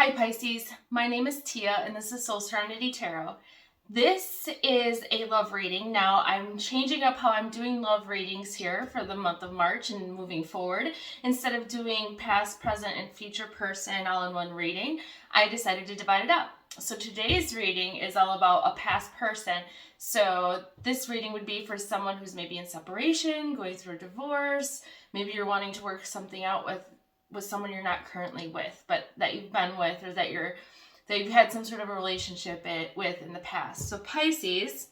Hi Pisces, my name is Tia and this is Soul Serenity Tarot. This is a love reading. Now I'm changing up how I'm doing love readings here for the month of March and moving forward. Instead of doing past, present, and future person all in one reading, I decided to divide it up. So today's reading is all about a past person. So this reading would be for someone who's maybe in separation, going through a divorce, maybe you're wanting to work something out with someone you're not currently with, but that you've been with, or that you've had some sort of a relationship with in the past. So Pisces,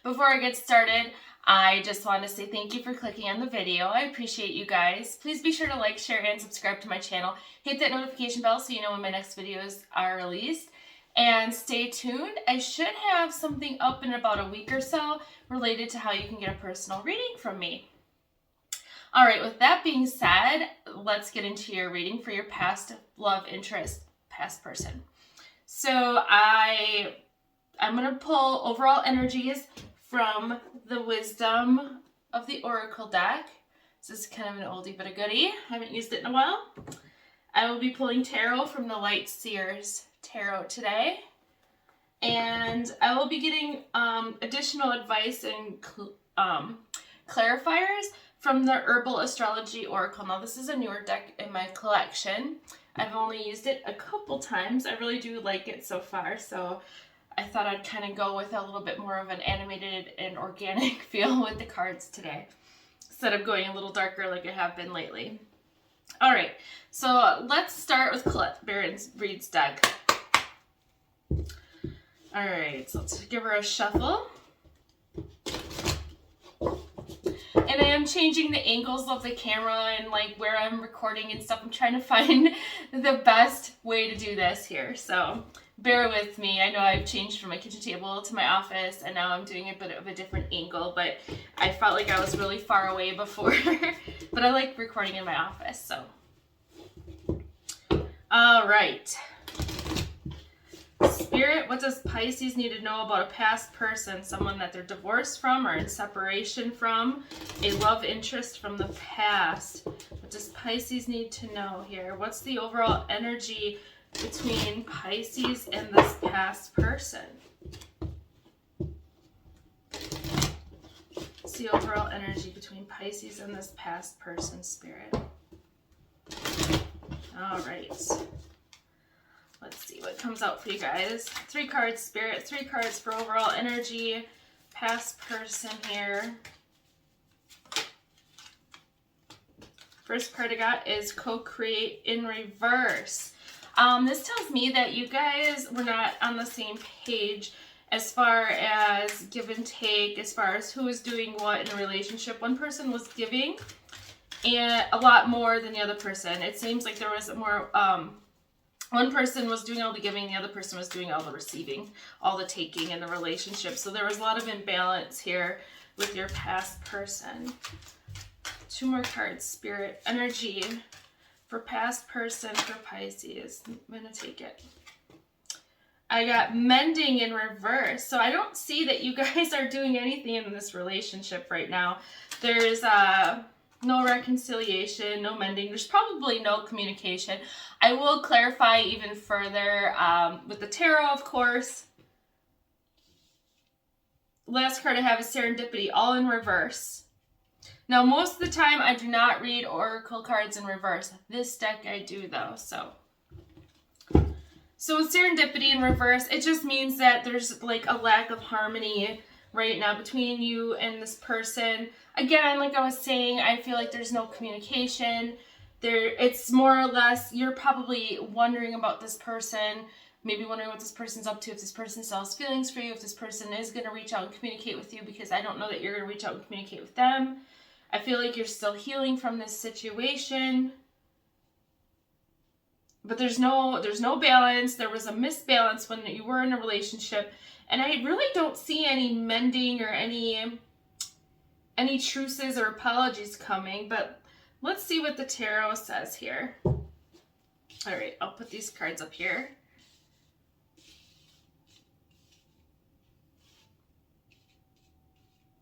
before I get started, I just want to say thank you for clicking on the video. I appreciate you guys. Please be sure to like, share, and subscribe to my channel. Hit that notification bell so you know when my next videos are released. And stay tuned. I should have something up in about a week or so related to how you can get a personal reading from me. All right, with that being said, let's get into your reading for your past love interest, past person. So I'm going to pull overall energies from the Wisdom of the Oracle deck. This is kind of an oldie but a goodie. I haven't used it in a while. I will be pulling tarot from the Light Seers Tarot today. And I will be getting additional advice and clarifiers from the Herbal Astrology Oracle. Now, this is a newer deck in my collection. I've only used it a couple times. I really do like it so far, so I thought I'd kind of go with a little bit more of an animated and organic feel with the cards today, instead of going a little darker like I have been lately. All right, so let's start with Colette Baron-Reid's deck. All right, so let's give her a shuffle. And I am changing the angles of the camera and like where I'm recording and stuff. I'm trying to find the best way to do this here. So bear with me. I know I've changed from my kitchen table to my office and now I'm doing a bit of a different angle, but I felt like I was really far away before. But I like recording in my office, so. All right. Spirit, what does Pisces need to know about a past person? Someone that they're divorced from or in separation from? A love interest from the past. What does Pisces need to know here? What's the overall energy between Pisces and this past person? What's the overall energy between Pisces and this past person, Spirit? All right. Let's see what comes out for you guys. 3 cards, Spirit. 3 cards for overall energy. Past person here. First card I got is Co-Create in Reverse. This tells me that you guys were not on the same page as far as give and take, as far as who was doing what in a relationship. One person was giving and a lot more than the other person. It seems like there was more... one person was doing all the giving, the other person was doing all the receiving, all the taking in the relationship. So there was a lot of imbalance here with your past person. 2 more cards, Spirit. Energy for past person for Pisces. I'm going to take it. I got Mending in Reverse. So I don't see that you guys are doing anything in this relationship right now. There's no reconciliation, no mending. There's probably no communication. I will clarify even further with the tarot, of course. Last card I have is Serendipity, all in reverse. Now, most of the time, I do not read oracle cards in reverse. This deck I do, though, so. So with Serendipity in reverse, it just means that there's like a lack of harmony right now between you and this person. Again, like I was saying, I feel like there's no communication. It's more or less, you're probably wondering about this person, maybe wondering what this person's up to, if this person still has feelings for you, if this person is going to reach out and communicate with you, because I don't know that you're going to reach out and communicate with them. I feel like you're still healing from this situation. But there's no balance. There was a misbalance when you were in a relationship. And I really don't see any mending or any truces or apologies coming, but let's see what the tarot says here. All right, I'll put these cards up here.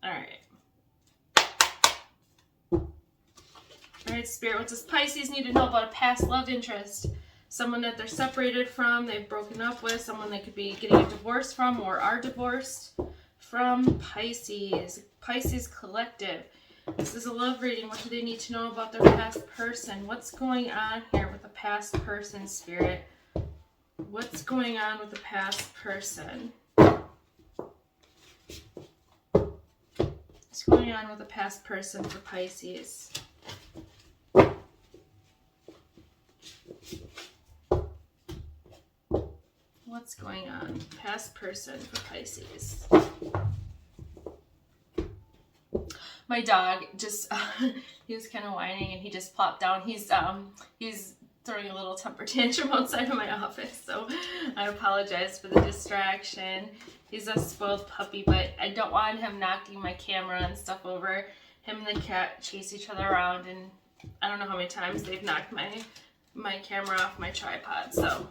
All right. All right, Spirit, what does Pisces need to know about a past love interest? someone that they're separated from, they've broken up with, someone they could be getting a divorce from or are divorced from. Pisces. Pisces collective. This is a love reading. What do they need to know about their past person? What's going on here with the past person, Spirit? What's going on with the past person? What's going on with the past person for Pisces? What's going on? Past person for Pisces. My dog just, he was kind of whining and he just plopped down. He's throwing a little temper tantrum outside of my office, so I apologize for the distraction. He's a spoiled puppy, but I don't want him knocking my camera and stuff over. Him and the cat chase each other around, and I don't know how many times they've knocked my camera off my tripod, so.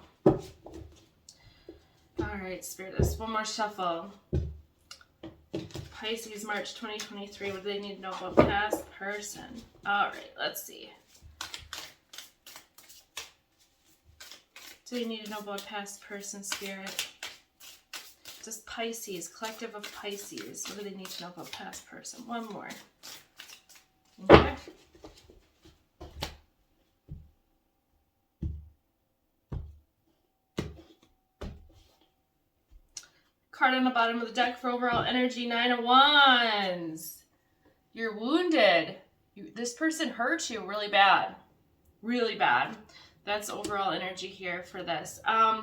Alright, Spirit, there's one more shuffle. Pisces, March 2023. What do they need to know about past person? Alright, let's see. Do they need to know about past person, Spirit? Just Pisces, collective of Pisces. What do they need to know about past person? One more. Okay. Card on the bottom of the deck for overall energy, 9 of Wands. You're wounded. This person hurt you really bad. Really bad. That's overall energy here for this. I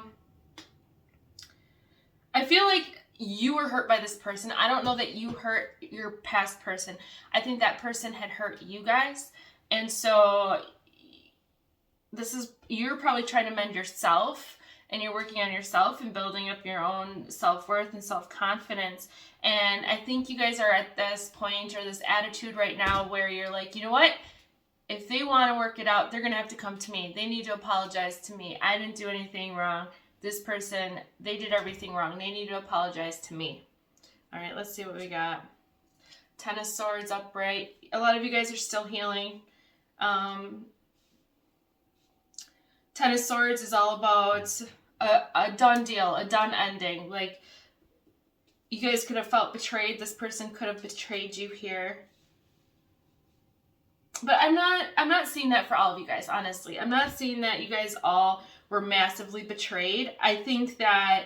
feel like you were hurt by this person. I don't know that you hurt your past person. I think that person had hurt you guys. And so you're probably trying to mend yourself. And you're working on yourself and building up your own self-worth and self-confidence. And I think you guys are at this point or this attitude right now where you're like, you know what? If they want to work it out, they're going to have to come to me. They need to apologize to me. I didn't do anything wrong. This person, they did everything wrong. They need to apologize to me. All right, let's see what we got. 10 of Swords upright. A lot of you guys are still healing. 10 of Swords is all about a done deal, a done ending. Like, you guys could have felt betrayed. This person could have betrayed you here. But I'm not seeing that for all of you guys, honestly. I'm not seeing that you guys all were massively betrayed. I think that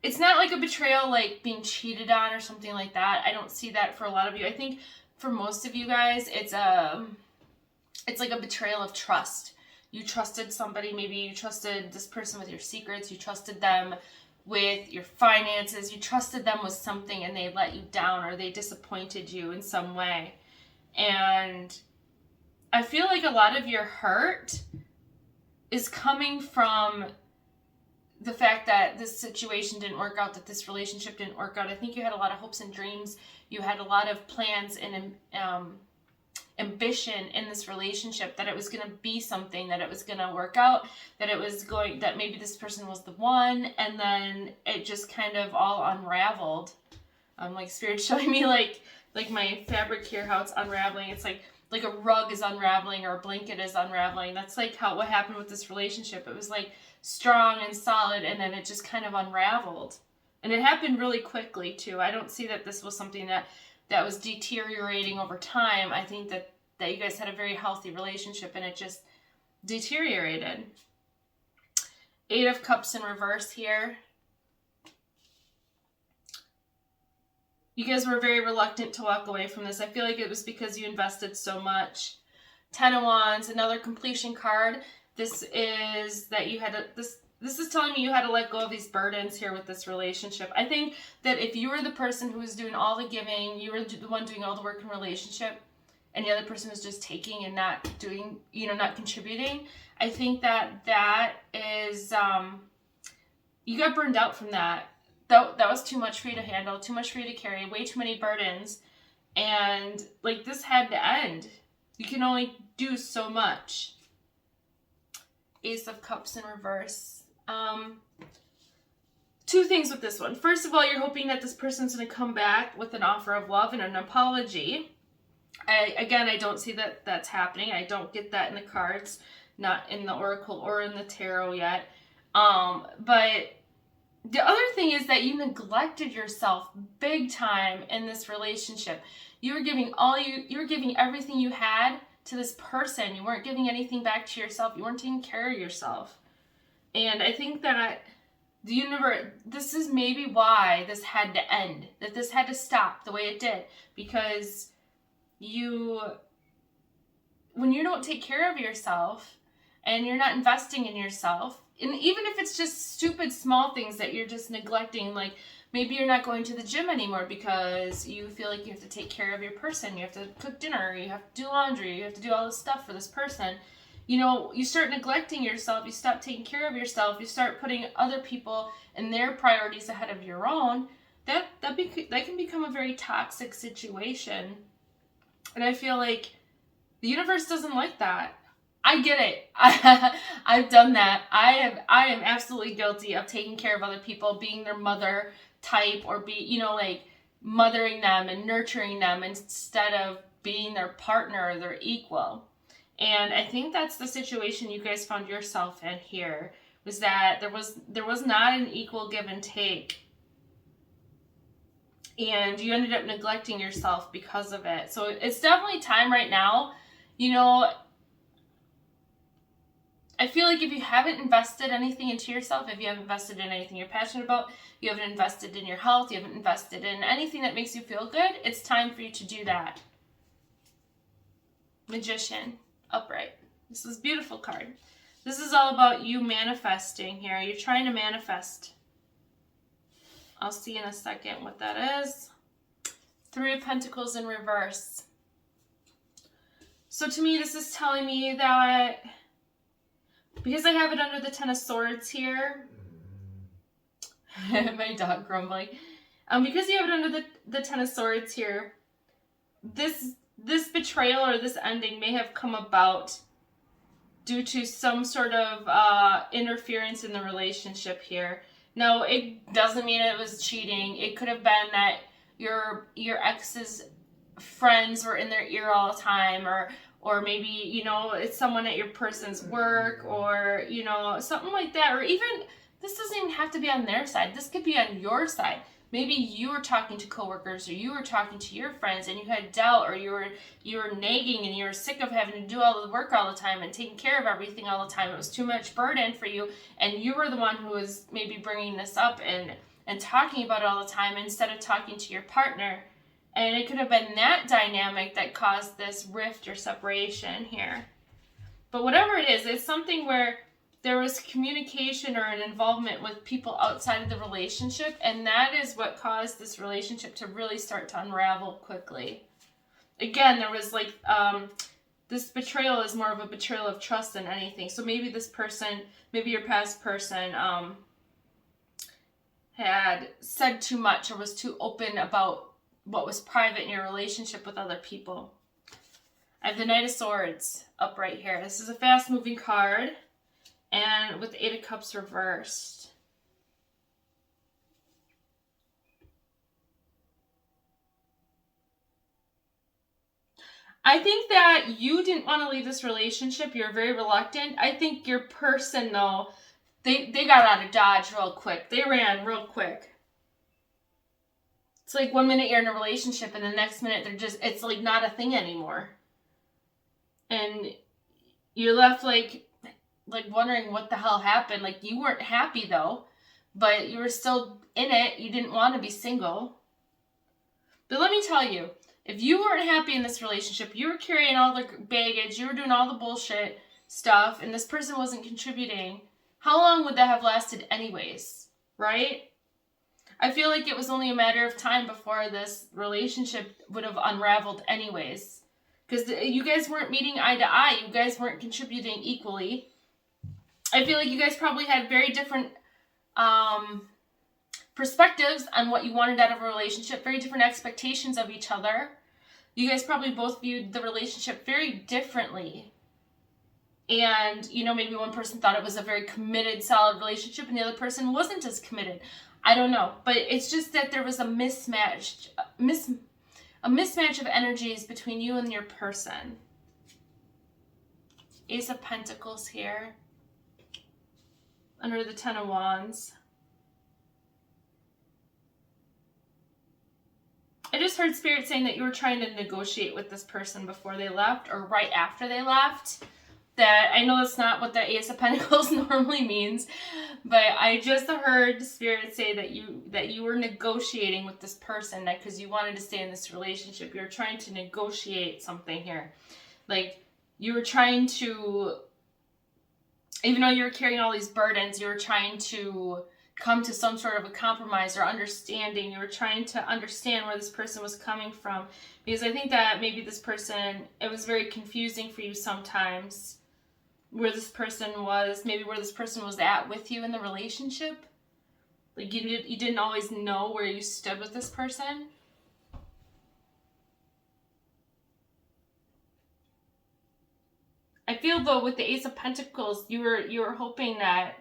it's not like a betrayal like being cheated on or something like that. I don't see that for a lot of you. I think for most of you guys, it's like a betrayal of trust. You trusted somebody, maybe you trusted this person with your secrets, you trusted them with your finances, you trusted them with something and they let you down or they disappointed you in some way. And I feel like a lot of your hurt is coming from the fact that this situation didn't work out, that this relationship didn't work out. I think you had a lot of hopes and dreams. You had a lot of plans and ambition in this relationship, that it was going to be something, that it was going to work out, that maybe this person was the one, and then it just kind of all unraveled. Like Spirit's showing me like my fabric here, how it's unraveling. It's like a rug is unraveling or a blanket is unraveling. That's like what happened with this relationship. It was like strong and solid, and then it just kind of unraveled. And it happened really quickly too. I don't see that this was something that was deteriorating over time. I think that you guys had a very healthy relationship and it just deteriorated. 8 of Cups in reverse here. You guys were very reluctant to walk away from this. I feel like it was because you invested so much. 10 of Wands, another completion card. This is that you had this is telling me you had to let go of these burdens here with this relationship. I think that if you were the person who was doing all the giving, you were the one doing all the work in relationship, and the other person was just taking and not doing, not contributing, I think that is, you got burned out from that. That was too much for you to handle, too much for you to carry, way too many burdens, and like this had to end. You can only do so much. Ace of Cups in reverse. Two things with this one. First of all, you're hoping that this person's going to come back with an offer of love and an apology. I don't see that that's happening. I don't get that in the cards, not in the oracle or in the tarot yet. But the other thing is that you neglected yourself big time in this relationship. You were giving you were giving everything you had to this person. You weren't giving anything back to yourself. You weren't taking care of yourself. And I think that the universe, this is maybe why this had to end, that this had to stop the way it did, because when you don't take care of yourself and you're not investing in yourself, and even if it's just stupid small things that you're just neglecting, like maybe you're not going to the gym anymore because you feel like you have to take care of your person, you have to cook dinner, you have to do laundry, you have to do all this stuff for this person. You start neglecting yourself, you stop taking care of yourself, you start putting other people and their priorities ahead of your own, that can become a very toxic situation. And I feel like the universe doesn't like that. I get it. I've done that. I am absolutely guilty of taking care of other people, being their mother type, or like mothering them and nurturing them instead of being their partner or their equal. And I think that's the situation you guys found yourself in here, was that there was not an equal give and take. And you ended up neglecting yourself because of it. So it's definitely time right now. I feel like if you haven't invested anything into yourself, if you haven't invested in anything you're passionate about, you haven't invested in your health, you haven't invested in anything that makes you feel good, it's time for you to do that. Magician, upright. This is a beautiful card. This is all about you manifesting here. You're trying to manifest. I'll see in a second what that is. Three of Pentacles in reverse. So to me, this is telling me that, because I have it under the Ten of Swords here, my dog grumbling. Because you have it under the Ten of Swords here, this betrayal or this ending may have come about due to some sort of interference in the relationship here. Now, it doesn't mean it was cheating. It could have been that your ex's friends were in their ear all the time, or maybe, it's someone at your person's work, or, something like that. Or even, this doesn't even have to be on their side. This could be on your side. Maybe you were talking to coworkers, or you were talking to your friends, and you had doubt, or you were nagging, and you were sick of having to do all the work all the time and taking care of everything all the time. It was too much burden for you, and you were the one who was maybe bringing this up and talking about it all the time instead of talking to your partner. And it could have been that dynamic that caused this rift or separation here. But whatever it is, it's something where there was communication or an involvement with people outside of the relationship, and that is what caused this relationship to really start to unravel quickly. Again, there was this betrayal is more of a betrayal of trust than anything. So maybe this person, maybe your past person, had said too much or was too open about what was private in your relationship with other people. I have the Knight of Swords up right here. This is a fast-moving card, and with the Eight of Cups reversed. I think that you didn't want to leave this relationship. You're very reluctant. I think your person, though, they got out of Dodge real quick. They ran real quick. It's like 1 minute you're in a relationship and the next minute it's like not a thing anymore. And you're left like wondering what the hell happened. Like, you weren't happy though, but you were still in it. You didn't want to be single. But let me tell you, if you weren't happy in this relationship, you were carrying all the baggage, you were doing all the bullshit stuff, and this person wasn't contributing, how long would that have lasted anyways, right? I feel like it was only a matter of time before this relationship would have unraveled anyways. Because you guys weren't meeting eye to eye. You guys weren't contributing equally. I feel like you guys probably had very different perspectives on what you wanted out of a relationship. Very different expectations of each other. You guys probably both viewed the relationship very differently. And, maybe one person thought it was a very committed, solid relationship, and the other person wasn't as committed. I don't know, but it's just that there was a a mismatch of energies between you and your person. Ace of Pentacles here. Under the Ten of Wands. I just heard Spirit saying that you were trying to negotiate with this person before they left or right after they left. That I know that's not what the Ace of Pentacles normally means, but I just heard Spirit say that you were negotiating with this person, that because you wanted to stay in this relationship, you're trying to negotiate something here. Like you were trying to, even though you were carrying all these burdens, you were trying to come to some sort of a compromise or understanding. You were trying to understand where this person was coming from, because I think that maybe this person, it was very confusing for you sometimes where this person was, maybe where this person was at with you in the relationship. Like you didn't always know where you stood with this person. I feel though with the Ace of Pentacles, you were hoping that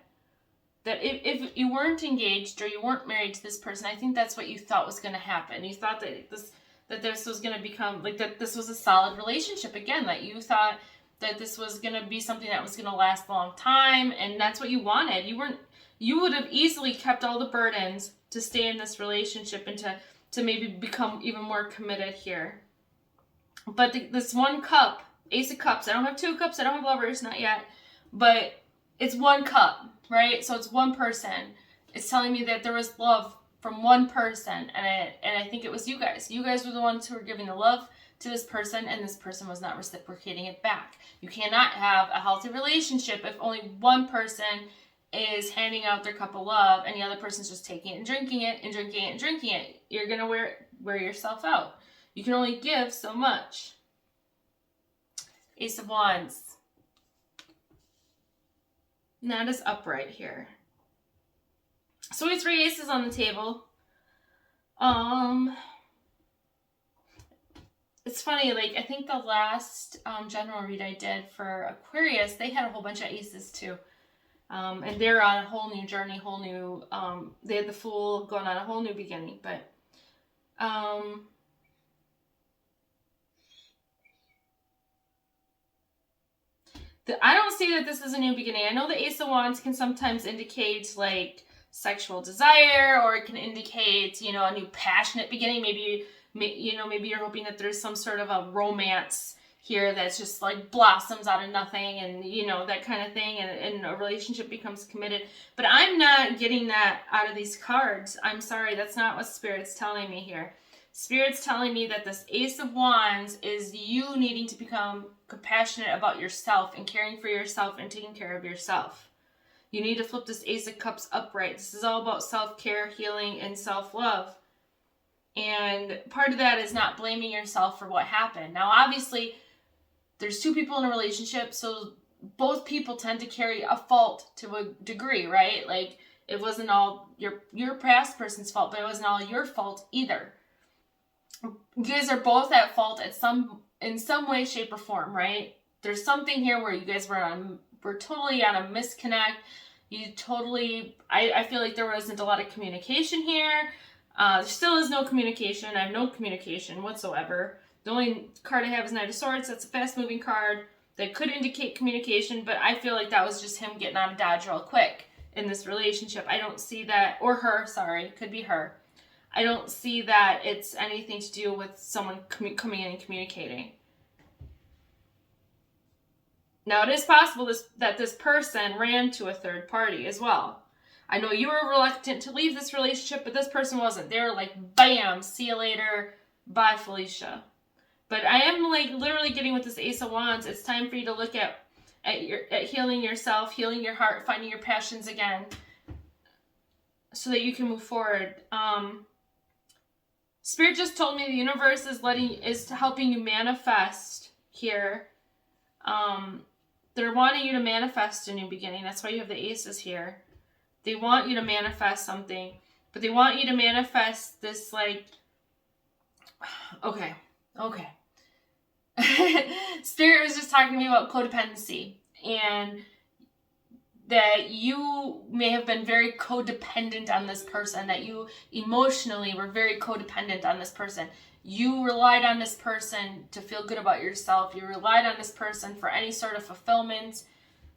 if you weren't engaged or you weren't married to this person, I think that's what you thought was going to happen. You thought that this was going to become, like, that this was a solid relationship again, that you thought that this was going to be something that was going to last a long time, and that's what you wanted. You would have easily kept all the burdens to stay in this relationship and to maybe become even more committed here. But this one cup, Ace of Cups, I don't have two cups, I don't have lovers, not yet, but it's one cup, right? So it's one person. It's telling me that there was love from one person, and I think it was you guys. You guys were the ones who were giving the love to this person, and this person was not reciprocating it back. You cannot have a healthy relationship if only one person is handing out their cup of love and the other person's just taking it and drinking it and drinking it and drinking it. You're gonna wear yourself out. You can only give so much. Ace of Wands. And that is upright here. So we have 3 aces on the table. It's funny, like, I think the last general read I did for Aquarius, they had a whole bunch of aces too. And they're on a whole new journey, they had the Fool going on a whole new beginning. But, I don't see that this is a new beginning. I know the Ace of Wands can sometimes indicate, like, sexual desire, or it can indicate, a new passionate beginning. Maybe you're hoping that there's some sort of a romance here that's just like blossoms out of nothing, and that kind of thing, and a relationship becomes committed. But I'm not getting that out of these cards. I'm sorry, that's not what Spirit's telling me here. Spirit's telling me that this Ace of Wands is you needing to become compassionate about yourself and caring for yourself and taking care of yourself. You need to flip this Ace of Cups upright. This is all about self-care, healing, and self-love. And part of that is not blaming yourself for what happened. Now, obviously, there's 2 people in a relationship, so both people tend to carry a fault to a degree, right? Like, it wasn't all your past person's fault, but it wasn't all your fault either. You guys are both at fault in some way, shape, or form, right? There's something here where you guys were totally on a misconnect. I feel like there wasn't a lot of communication here. There still is no communication. I have no communication whatsoever. The only card I have is Knight of Swords. That's a fast-moving card that could indicate communication, but I feel like that was just him getting out of Dodge real quick in this relationship. I don't see that, or her, sorry, could be her. I don't see that it's anything to do with someone coming in and communicating. Now, it is possible that this person ran to a third party as well. I know you were reluctant to leave this relationship, but this person wasn't. They were like, bam, see you later, bye, Felicia. But I am like literally getting with this Ace of Wands, it's time for you to look at healing yourself, healing your heart, finding your passions again, so that you can move forward. Spirit just told me the universe is helping you manifest here. They're wanting you to manifest a new beginning. That's why you have the aces here. They want you to manifest something, but they want you to manifest this, like, okay. Spirit was just talking to me about codependency, and that you may have been very codependent on this person, that you emotionally were very codependent on this person. You relied on this person to feel good about yourself. You relied on this person for any sort of fulfillment.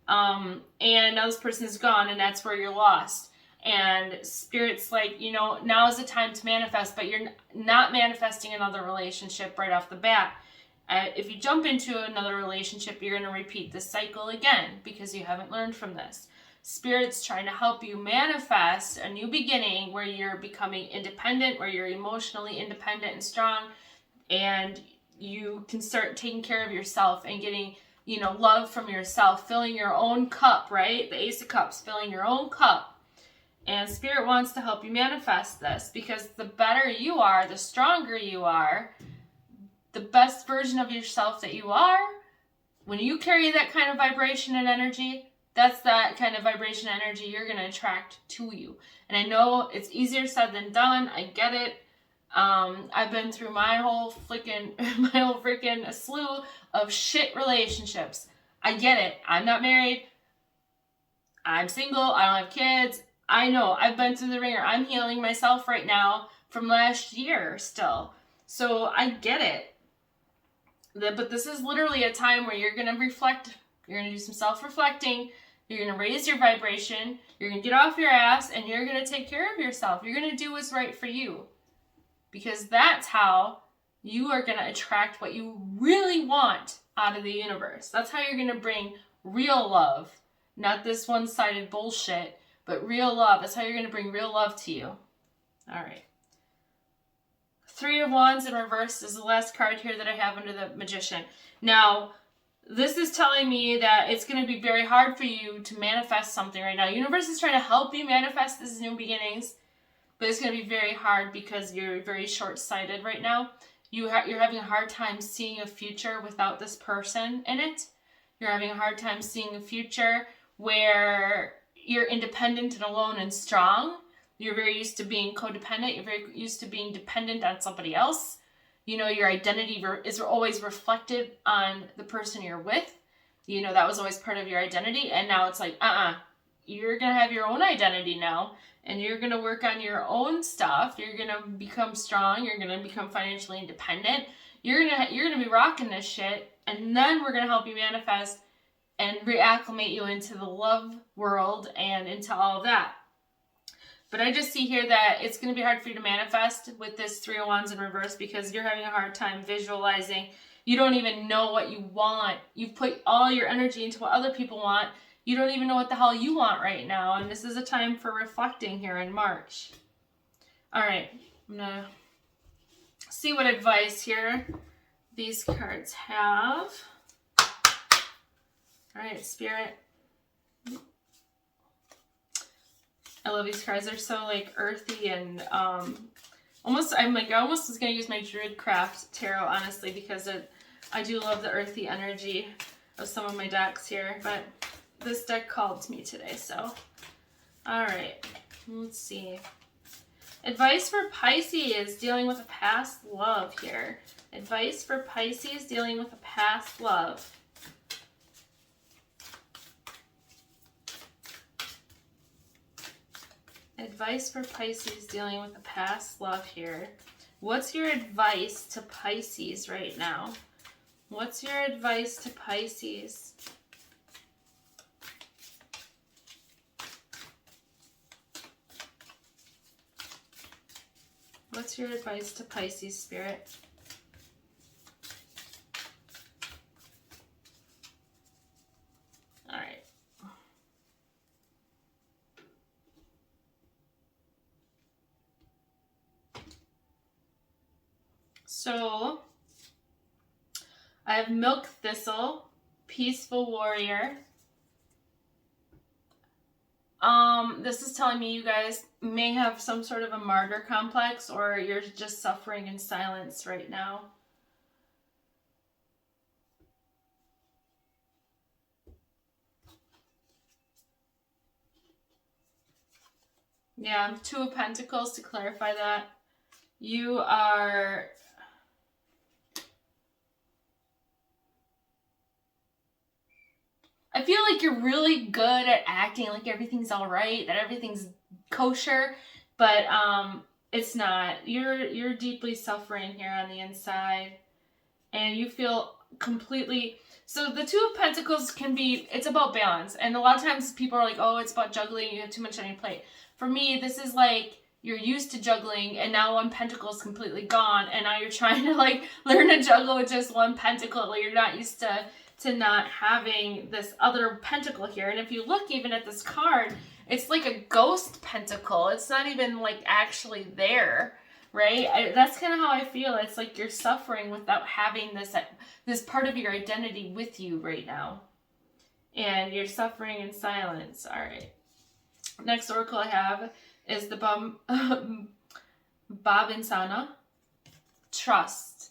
And now this person is gone, and that's where you're lost. And Spirit's like, you know, now is the time to manifest, but you're not manifesting another relationship right off the bat. If you jump into another relationship, you're going to repeat this cycle again because you haven't learned from this. Spirit's trying to help you manifest a new beginning where you're becoming independent, where you're emotionally independent and strong, and you can start taking care of yourself and getting, you know, love from yourself, filling your own cup, right? The Ace of Cups, filling your own cup. And Spirit wants to help you manifest this because the better you are, the stronger you are, the best version of yourself that you are, when you carry that kind of vibration and energy, that's that kind of vibration and energy you're going to attract to you. And I know it's easier said than done. I get it. I've been through my whole freaking slew of shit relationships. I get it. I'm not married. I'm single. I don't have kids. I know. I've been through the ringer. I'm healing myself right now from last year still. So I get it. But this is literally a time where you're going to reflect. You're going to do some self-reflecting. You're going to raise your vibration. You're going to get off your ass and you're going to take care of yourself. You're going to do what's right for you. Because that's how you are going to attract what you really want out of the universe. That's how you're going to bring real love. Not this one-sided bullshit, but real love. That's how you're going to bring real love to you. All right. Three of Wands in reverse is the last card here that I have under the Magician. Now, this is telling me that it's going to be very hard for you to manifest something right now. Universe is trying to help you manifest these new beginnings, but it's going to be very hard because you're very short-sighted right now. You're having a hard time seeing a future without this person in it. You're having a hard time seeing a future where you're independent and alone and strong. You're very used to being codependent. You're very used to being dependent on somebody else. You know, your identity is always reflected on the person you're with. You know, that was always part of your identity. And now it's like, you're going to have your own identity now. And you're going to work on your own stuff. You're going to become strong. You're going to become financially independent. You're going to be rocking this shit. And then we're going to help you manifest and reacclimate you into the love world and into all of that. But I just see here that it's going to be hard for you to manifest with this Three of Wands in reverse because you're having a hard time visualizing. You don't even know what you want. You've put all your energy into what other people want. You don't even know what the hell you want right now. And this is a time for reflecting here in March. All right. I'm going to see what advice here these cards have. All right, Spirit. I love these cards. They're so like earthy and I almost was gonna use my Druidcraft tarot honestly because I do love the earthy energy of some of my decks here, but this deck called to me today. So, all right, let's see. Advice for Pisces dealing with a past love here. Advice for Pisces dealing with a past love. Advice for Pisces dealing with a past love here. What's your advice to Pisces right now? What's your advice to Pisces? What's your advice to Pisces, Spirit? All right. So, I have Milk Thistle, Peaceful Warrior. This is telling me you guys may have some sort of a martyr complex or you're just suffering in silence right now. Yeah, Two of Pentacles to clarify that. You are... I feel like you're really good at acting like everything's all right, that everything's kosher, but It's not. You're deeply suffering here on the inside, and you feel completely. So the Two of Pentacles can be, it's about balance. And a lot of times people are like, oh, it's about juggling, you have too much on your plate. For me, this is like, you're used to juggling, and now one pentacle is completely gone, and now you're trying to like learn to juggle with just one pentacle. Like, you're not used to not having this other pentacle here. And if you look even at this card, it's like a ghost pentacle. It's not even like actually there, right? That's kind of how I feel. It's like you're suffering without having this part of your identity with you right now. And you're suffering in silence. All right. Next oracle I have is the Babinsana. Trust.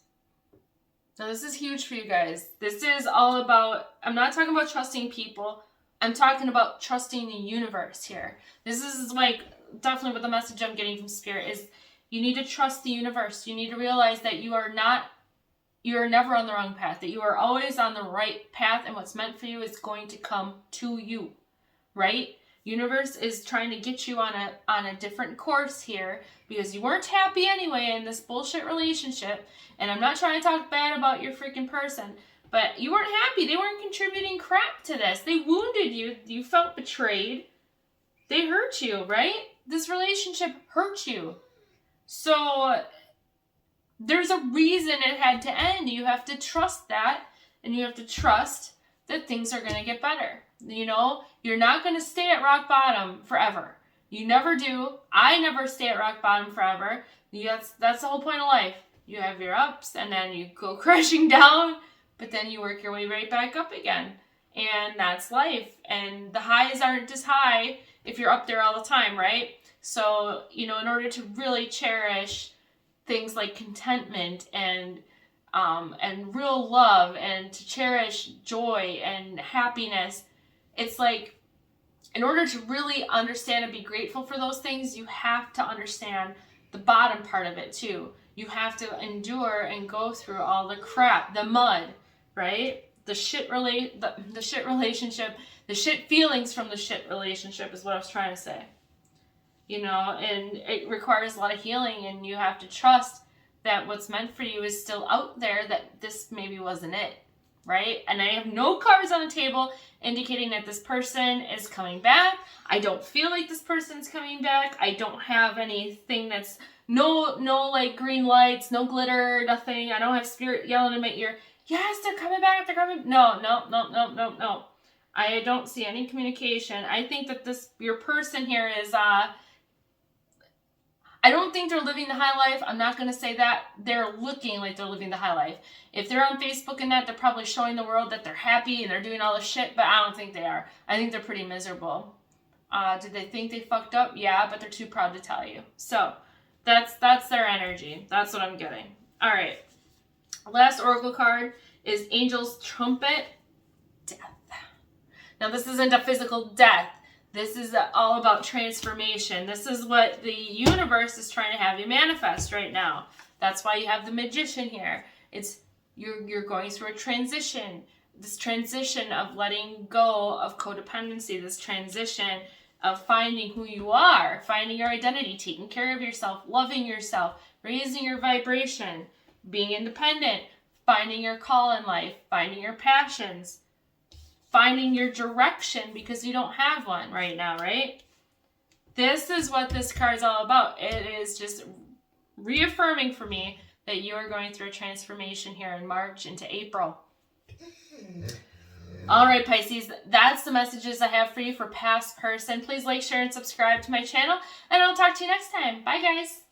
Now this is huge for you guys. This is all about, I'm not talking about trusting people. I'm talking about trusting the universe here. This is like definitely what the message I'm getting from Spirit is. You need to trust the universe. You need to realize that you are never on the wrong path, that you are always on the right path, and what's meant for you is going to come to you, right? Universe is trying to get you on a different course here because you weren't happy anyway in this bullshit relationship. And I'm not trying to talk bad about your freaking person, but you weren't happy. They weren't contributing crap to this. They wounded you. You felt betrayed. They hurt you, right? This relationship hurt you. So there's a reason it had to end. You have to trust that, and you have to trust that things are going to get better. You know, you're not going to stay at rock bottom forever. You never do. I never stay at rock bottom forever. That's the whole point of life. You have your ups, and then you go crashing down, but then you work your way right back up again. And that's life. And the highs aren't just high if you're up there all the time, right? So, you know, in order to really cherish things like contentment and real love, and to cherish joy and happiness, it's like, in order to really understand and be grateful for those things, you have to understand the bottom part of it too. You have to endure and go through all the crap, the mud, right? The shit relationship, the shit feelings from the shit relationship is what I was trying to say. You know, and it requires a lot of healing, and you have to trust that what's meant for you is still out there, that this maybe wasn't it, right? And I have no cards on the table indicating that this person is coming back. I don't feel like this person's coming back. I don't have anything that's, no like green lights, no glitter, nothing. I don't have Spirit yelling in my ear, yes, they're coming back, they're coming. No. I don't see any communication. I think that your person here is, I don't think they're living the high life. I'm not going to say that. They're looking like they're living the high life. If they're on Facebook and that, they're probably showing the world that they're happy and they're doing all this shit, but I don't think they are. I think they're pretty miserable. Did they think they fucked up? Yeah, but they're too proud to tell you. So that's their energy. That's what I'm getting. All right. Last oracle card is Angel's Trumpet. Death. Now, this isn't a physical death. This is all about transformation. This is what the universe is trying to have you manifest right now. That's why you have the Magician here. It's you're going through a transition. This transition of letting go of codependency. This transition of finding who you are, finding your identity, taking care of yourself, loving yourself, raising your vibration, being independent, finding your call in life, finding your passions, finding your direction because you don't have one right now, right? This is what this card is all about. It is just reaffirming for me that you are going through a transformation here in March into April. All right, Pisces, that's the messages I have for you for past person. Please like, share, and subscribe to my channel, and I'll talk to you next time. Bye, guys.